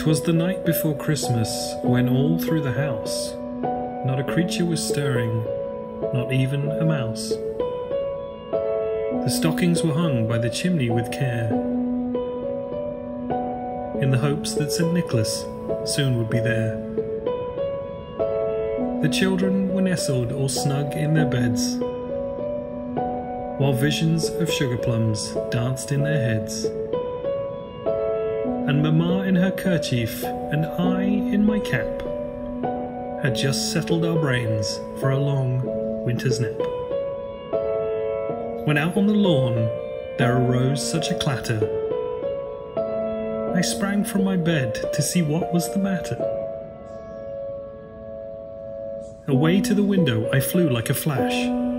'Twas the night before Christmas, when all through the house not a creature was stirring, not even a mouse. The stockings were hung by the chimney with care, in the hopes that St. Nicholas soon would be there. The children were nestled all snug in their beds, while visions of sugar plums danced in their heads. And Mamma in her kerchief and I in my cap had just settled our brains for a long winter's nap. When out on the lawn there arose such a clatter, I sprang from my bed to see what was the matter. Away to the window I flew like a flash,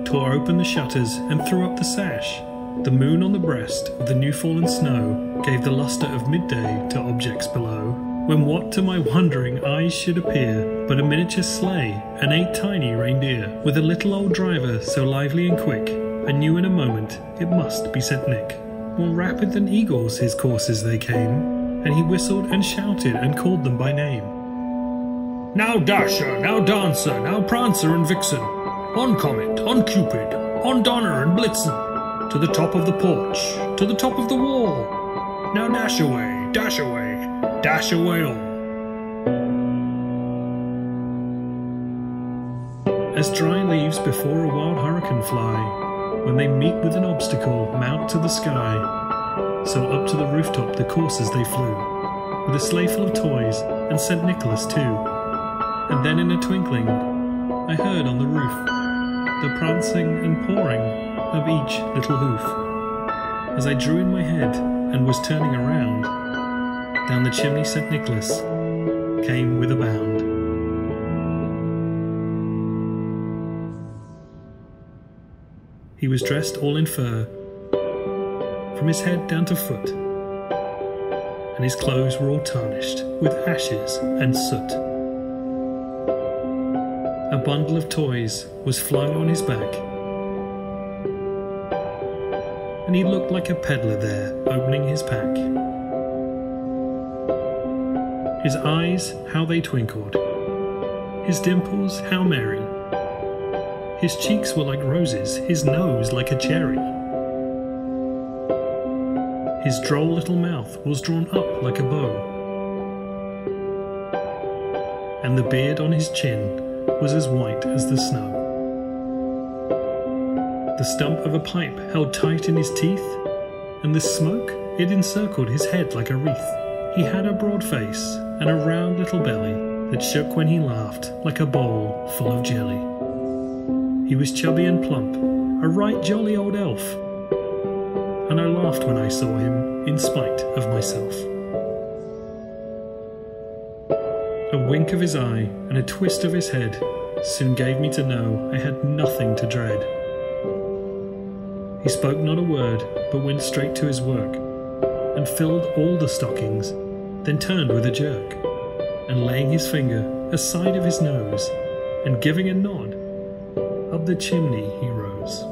tore open the shutters and threw up the sash. The moon on the breast of the new-fallen snow gave the lustre of midday to objects below, when what to my wondering eyes should appear but a miniature sleigh and 8 tiny reindeer, with a little old driver so lively and quick, I knew in a moment it must be St. Nick. More rapid than eagles his courses they came, and he whistled and shouted and called them by name. Now Dasher, now Dancer, now Prancer and Vixen, on Comet, on Cupid, on Donner and Blitzen, to the top of the porch, to the top of the wall. Now dash away, dash away, dash away all. As dry leaves before a wild hurricane fly, when they meet with an obstacle, mount to the sky, so up to the rooftop the coursers they flew, with a sleigh full of toys, and St. Nicholas too. And then in a twinkling, I heard on the roof the prancing and pawing of each little hoof. As I drew in my head and was turning around, down the chimney St. Nicholas came with a bound. He was dressed all in fur, from his head down to foot, and his clothes were all tarnished with ashes and soot. A bundle of toys was flung on his back, and he looked like a peddler there, opening his pack. His eyes, how they twinkled, his dimples, how merry. His cheeks were like roses, his nose like a cherry. His droll little mouth was drawn up like a bow, and the beard on his chin was as white as the snow. The stump of a pipe held tight in his teeth, and the smoke, it encircled his head like a wreath. He had a broad face and a round little belly that shook when he laughed like a bowl full of jelly. He was chubby and plump, a right jolly old elf, and I laughed when I saw him in spite of myself. A wink of his eye and a twist of his head soon gave me to know I had nothing to dread. He spoke not a word, but went straight to his work, and filled all the stockings, then turned with a jerk, and laying his finger aside of his nose, and giving a nod, up the chimney he rose.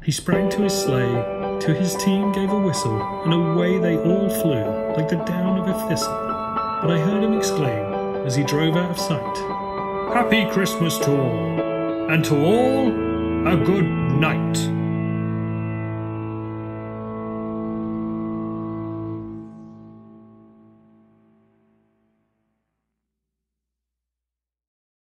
He sprang to his sleigh, to his team gave a whistle, and away they all flew like the down of a thistle. But I heard him exclaim, as he drove out of sight, "Happy Christmas to all, and to all a good night."